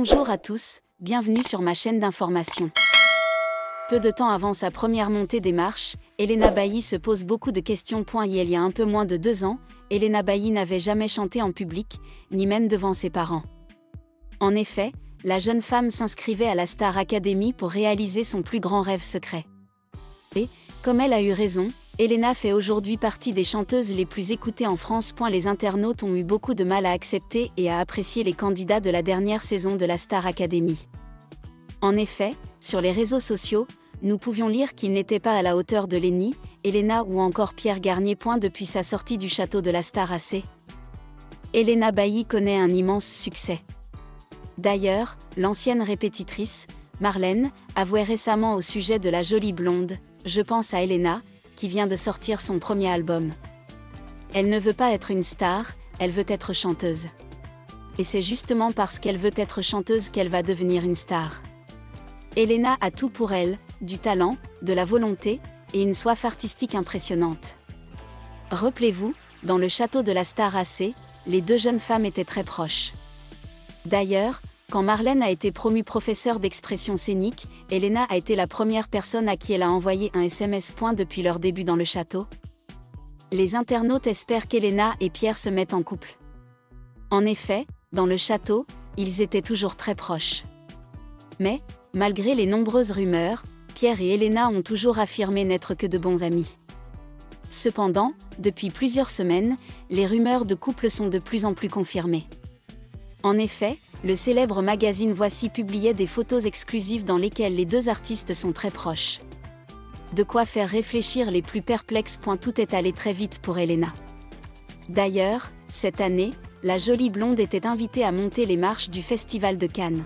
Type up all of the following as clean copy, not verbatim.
Bonjour à tous, bienvenue sur ma chaîne d'information. Peu de temps avant sa première montée des marches, Elena Bailly se pose beaucoup de questions. Il y a un peu moins de 2 ans, Elena Bailly n'avait jamais chanté en public, ni même devant ses parents. En effet, la jeune femme s'inscrivait à la Star Academy pour réaliser son plus grand rêve secret. Et, comme elle a eu raison, Elena fait aujourd'hui partie des chanteuses les plus écoutées en France. Les internautes ont eu beaucoup de mal à accepter et à apprécier les candidats de la dernière saison de la Star Academy. En effet, sur les réseaux sociaux, nous pouvions lire qu'ils n'étaient pas à la hauteur de Lenny, Elena ou encore Pierre Garnier. Depuis sa sortie du château de la Star AC, Elena Bailly connaît un immense succès. D'ailleurs, l'ancienne répétitrice, Marlène, avouait récemment au sujet de la jolie blonde « Je pense à Elena », qui vient de sortir son premier album. Elle ne veut pas être une star, elle veut être chanteuse. Et c'est justement parce qu'elle veut être chanteuse qu'elle va devenir une star. Elena a tout pour elle, du talent, de la volonté, et une soif artistique impressionnante. Rappelez-vous, dans le château de la Star AC, les deux jeunes femmes étaient très proches. D'ailleurs, quand Marlène a été promue professeure d'expression scénique, Elena a été la première personne à qui elle a envoyé un SMS. Depuis leur début dans le château, les internautes espèrent qu'Elena et Pierre se mettent en couple. En effet, dans le château, ils étaient toujours très proches. Mais, malgré les nombreuses rumeurs, Pierre et Elena ont toujours affirmé n'être que de bons amis. Cependant, depuis plusieurs semaines, les rumeurs de couple sont de plus en plus confirmées. En effet, le célèbre magazine Voici publiait des photos exclusives dans lesquelles les deux artistes sont très proches. De quoi faire réfléchir les plus perplexes. Tout est allé très vite pour Elena. D'ailleurs, cette année, la jolie blonde était invitée à monter les marches du Festival de Cannes.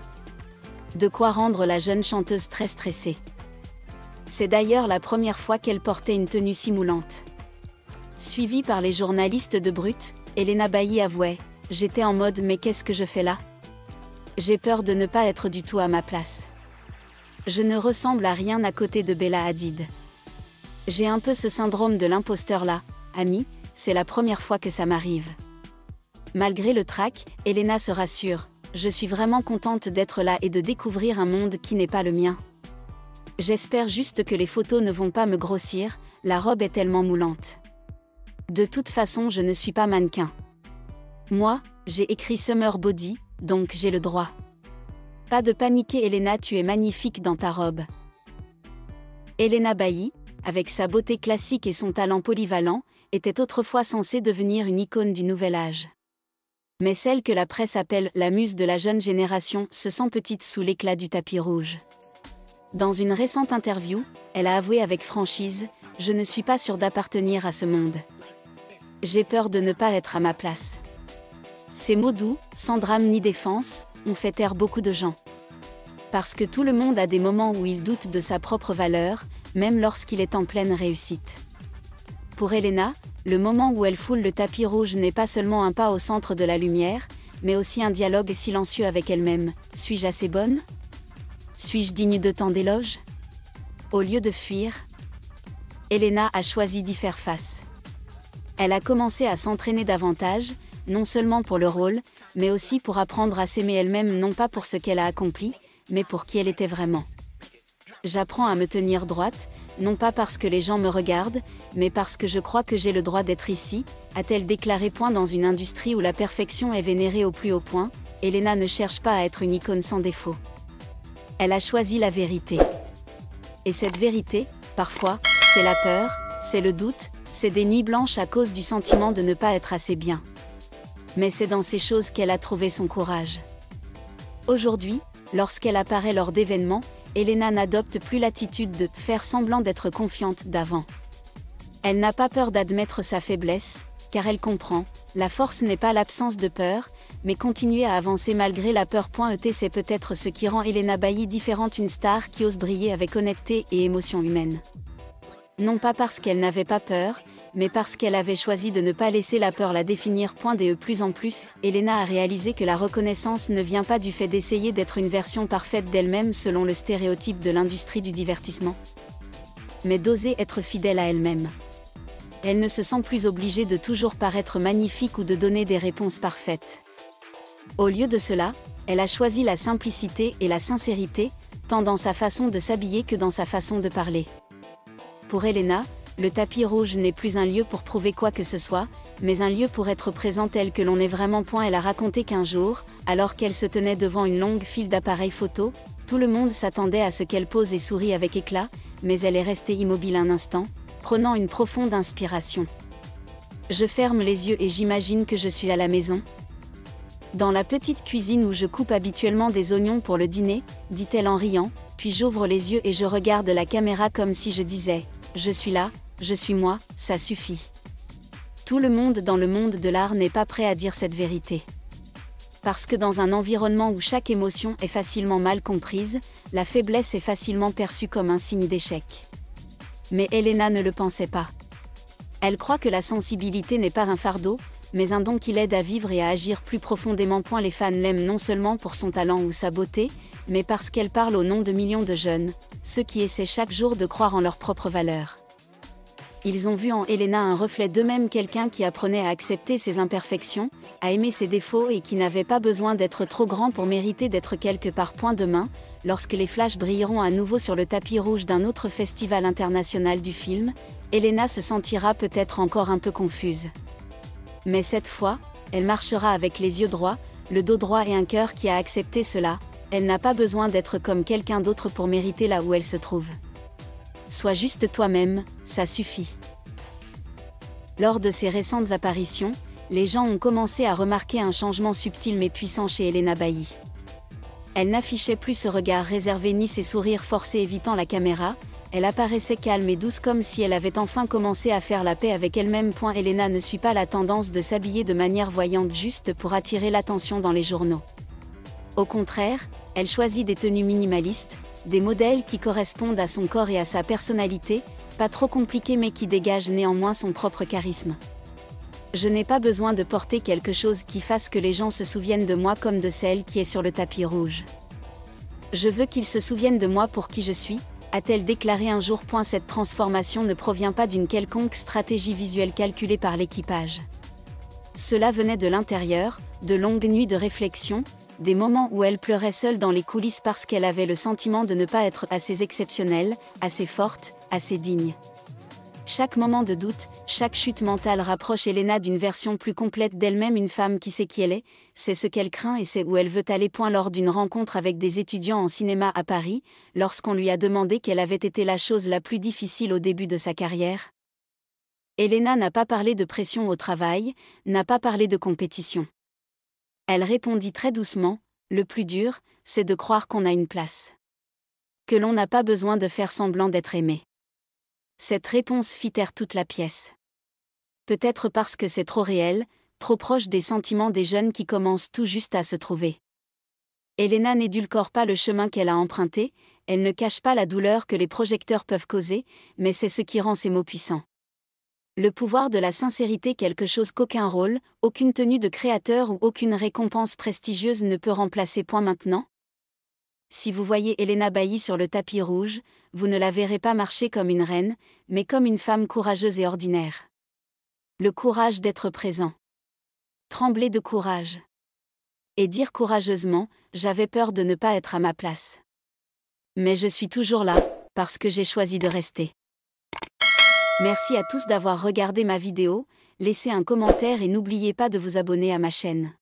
De quoi rendre la jeune chanteuse très stressée. C'est d'ailleurs la première fois qu'elle portait une tenue si moulante. Suivie par les journalistes de Brut, Elena Bailly avouait « J'étais en mode mais qu'est-ce que je fais là ? J'ai peur de ne pas être du tout à ma place. Je ne ressemble à rien à côté de Bella Hadid. J'ai un peu ce syndrome de l'imposteur là, ami, c'est la première fois que ça m'arrive. » Malgré le trac, Elena se rassure « Je suis vraiment contente d'être là et de découvrir un monde qui n'est pas le mien. J'espère juste que les photos ne vont pas me grossir, la robe est tellement moulante. De toute façon je ne suis pas mannequin. Moi, j'ai écrit Summer Body, donc j'ai le droit. Pas de paniquer Elena, tu es magnifique dans ta robe. » Elena Bailly, avec sa beauté classique et son talent polyvalent, était autrefois censée devenir une icône du nouvel âge. Mais celle que la presse appelle la muse de la jeune génération se sent petite sous l'éclat du tapis rouge. Dans une récente interview, elle a avoué avec franchise « Je ne suis pas sûre d'appartenir à ce monde. J'ai peur de ne pas être à ma place. » Ces mots doux, sans drame ni défense, ont fait taire beaucoup de gens. Parce que tout le monde a des moments où il doute de sa propre valeur, même lorsqu'il est en pleine réussite. Pour Elena, le moment où elle foule le tapis rouge n'est pas seulement un pas au centre de la lumière, mais aussi un dialogue silencieux avec elle-même. Suis-je assez bonne ? Suis-je digne de tant d'éloges ? Au lieu de fuir, Elena a choisi d'y faire face. Elle a commencé à s'entraîner davantage, non seulement pour le rôle, mais aussi pour apprendre à s'aimer elle-même, non pas pour ce qu'elle a accompli, mais pour qui elle était vraiment. J'apprends à me tenir droite, non pas parce que les gens me regardent, mais parce que je crois que j'ai le droit d'être ici, a-t-elle déclaré. Dans une industrie où la perfection est vénérée au plus haut point, Elena ne cherche pas à être une icône sans défaut. Elle a choisi la vérité. Et cette vérité, parfois, c'est la peur, c'est le doute, c'est des nuits blanches à cause du sentiment de ne pas être assez bien. Mais c'est dans ces choses qu'elle a trouvé son courage. Aujourd'hui, lorsqu'elle apparaît lors d'événements, Elena n'adopte plus l'attitude de « faire semblant d'être confiante » d'avant. Elle n'a pas peur d'admettre sa faiblesse, car elle comprend, la force n'est pas l'absence de peur, mais continuer à avancer malgré la peur. C'est peut-être ce qui rend Elena Bailly différente, une star qui ose briller avec honnêteté et émotion humaine. Non pas parce qu'elle n'avait pas peur, mais parce qu'elle avait choisi de ne pas laisser la peur la définir. De plus en plus, Elena a réalisé que la reconnaissance ne vient pas du fait d'essayer d'être une version parfaite d'elle-même selon le stéréotype de l'industrie du divertissement, mais d'oser être fidèle à elle-même. Elle ne se sent plus obligée de toujours paraître magnifique ou de donner des réponses parfaites. Au lieu de cela, Elle a choisi la simplicité et la sincérité, tant dans sa façon de s'habiller que dans sa façon de parler. Pour Elena, le tapis rouge n'est plus un lieu pour prouver quoi que ce soit, mais un lieu pour être présent tel que l'on est vraiment. Elle a raconté qu'un jour, alors qu'elle se tenait devant une longue file d'appareils photo, tout le monde s'attendait à ce qu'elle pose et sourie avec éclat, mais elle est restée immobile un instant, prenant une profonde inspiration. Je ferme les yeux et j'imagine que je suis à la maison. Dans la petite cuisine où je coupe habituellement des oignons pour le dîner, dit-elle en riant, puis j'ouvre les yeux et je regarde la caméra comme si je disais « Je suis là, je suis moi, ça suffit ». Tout le monde dans le monde de l'art n'est pas prêt à dire cette vérité. Parce que dans un environnement où chaque émotion est facilement mal comprise, la faiblesse est facilement perçue comme un signe d'échec. Mais Elena ne le pensait pas. Elle croit que la sensibilité n'est pas un fardeau, mais un don qui l'aide à vivre et à agir plus profondément. Les fans l'aiment non seulement pour son talent ou sa beauté, mais parce qu'elle parle au nom de millions de jeunes, ceux qui essaient chaque jour de croire en leurs propres valeurs. Ils ont vu en Elena un reflet d'eux-mêmes, quelqu'un qui apprenait à accepter ses imperfections, à aimer ses défauts et qui n'avait pas besoin d'être trop grand pour mériter d'être quelque part. Demain, lorsque les flashs brilleront à nouveau sur le tapis rouge d'un autre festival international du film, Elena se sentira peut-être encore un peu confuse. Mais cette fois, elle marchera avec les yeux droits, le dos droit et un cœur qui a accepté cela. Elle n'a pas besoin d'être comme quelqu'un d'autre pour mériter là où elle se trouve. Sois juste toi-même, ça suffit. Lors de ses récentes apparitions, les gens ont commencé à remarquer un changement subtil mais puissant chez Elena Bailly. Elle n'affichait plus ce regard réservé ni ces sourires forcés évitant la caméra, elle apparaissait calme et douce comme si elle avait enfin commencé à faire la paix avec elle-même. Elena ne suit pas la tendance de s'habiller de manière voyante juste pour attirer l'attention dans les journaux. Au contraire, elle choisit des tenues minimalistes, des modèles qui correspondent à son corps et à sa personnalité, pas trop compliqués mais qui dégagent néanmoins son propre charisme. Je n'ai pas besoin de porter quelque chose qui fasse que les gens se souviennent de moi comme de celle qui est sur le tapis rouge. Je veux qu'ils se souviennent de moi pour qui je suis, a-t-elle déclaré un jour. Cette transformation ne provient pas d'une quelconque stratégie visuelle calculée par l'équipage. Cela venait de l'intérieur, de longues nuits de réflexion, des moments où elle pleurait seule dans les coulisses parce qu'elle avait le sentiment de ne pas être assez exceptionnelle, assez forte, assez digne. Chaque moment de doute, chaque chute mentale rapproche Elena d'une version plus complète d'elle-même, une femme qui sait qui elle est, sait ce qu'elle craint et sait où elle veut aller. Lors d'une rencontre avec des étudiants en cinéma à Paris, lorsqu'on lui a demandé quelle avait été la chose la plus difficile au début de sa carrière, Elena n'a pas parlé de pression au travail, n'a pas parlé de compétition. Elle répondit très doucement, le plus dur, c'est de croire qu'on a une place. Que l'on n'a pas besoin de faire semblant d'être aimé. Cette réponse fit taire toute la pièce. Peut-être parce que c'est trop réel, trop proche des sentiments des jeunes qui commencent tout juste à se trouver. Elena n'édulcore pas le chemin qu'elle a emprunté, elle ne cache pas la douleur que les projecteurs peuvent causer, mais c'est ce qui rend ses mots puissants. Le pouvoir de la sincérité, quelque chose qu'aucun rôle, aucune tenue de créateur ou aucune récompense prestigieuse ne peut remplacer. Maintenant. Si vous voyez Elena Bailly sur le tapis rouge, vous ne la verrez pas marcher comme une reine, mais comme une femme courageuse et ordinaire. Le courage d'être présent. Trembler de courage. Et dire courageusement, j'avais peur de ne pas être à ma place. Mais je suis toujours là, parce que j'ai choisi de rester. Merci à tous d'avoir regardé ma vidéo, laissez un commentaire et n'oubliez pas de vous abonner à ma chaîne.